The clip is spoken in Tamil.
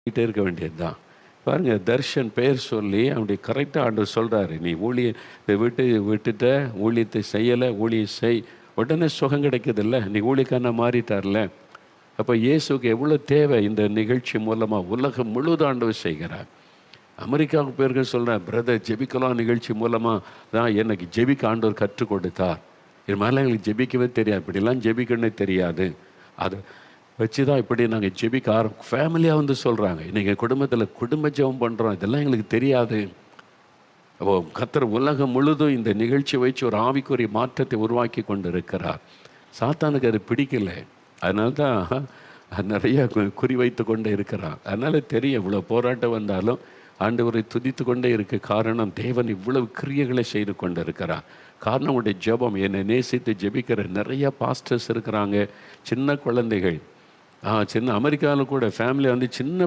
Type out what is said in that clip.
பண்ணிட்டே இருக்க வேண்டியது தான். பாருங்க தர்ஷன் பெயர் சொல்லி அவனுடைய கரெக்டாக ஆண்டவர் சொல்கிறாரு, நீ இதை விட்டுட்ட, ஊழியத்தை செய்யலை, ஊழியம் செய், உடனே சுகம் கிடைக்குதுல்ல, நீ ஊழியக்காரனா மாறிட்டார்ல. அப்போ இயேசுக்கு எவ்வளோ தேவை இந்த நிகழ்ச்சி மூலமாக உலகம் முழுவதும் ஆண்டவர் செய்கிறார். அமெரிக்காவுக்கு பேருக்கு சொல்கிறேன், பிரதர் ஜெபிக்கலாம் நிகழ்ச்சி மூலமாக தான் எனக்கு ஜெபிக்க ஆண்டவர் கற்றுக் கொடுத்தார். இது மாதிரிலாம் எங்களுக்கு ஜெபிக்கவே தெரியாது, இப்படிலாம் ஜெபிக்கணும்னே தெரியாது. அதை வச்சு தான் இப்படி நாங்கள் ஜெபிக்க ஃபேமிலியாக வந்து சொல்கிறாங்க, இன்றைக்கி குடும்பத்தில் குடும்ப ஜெபம் பண்ணுறோம், இதெல்லாம் எங்களுக்கு தெரியாது. அப்போ கர்த்தர் உலகம் முழுதும் இந்த நிகழ்ச்சி வச்சு ஒரு ஆவிக்குரிய மாற்றத்தை உருவாக்கி கொண்டு இருக்கிறார். சாத்தானுக்கு அது பிடிக்கல, அதனால தான் நிறைய குறிவைத்து கொண்டே இருக்கிறான். அதனால் தெரியும், இவ்வளோ போராட்டம் வந்தாலும் ஆண்டவரை துதித்து கொண்டே இருக்க காரணம், தேவன் இவ்வளவு கிரியைகளை செய்து கொண்டு இருக்கிறார். காரணம் உடைய ஜெபம். என்னை நேசித்து ஜெபிக்கிற நிறைய பாஸ்டர்ஸ் இருக்கிறாங்க, சின்ன குழந்தைகள். சின்ன அமெரிக்காவில் கூட ஃபேமிலி வந்து சின்ன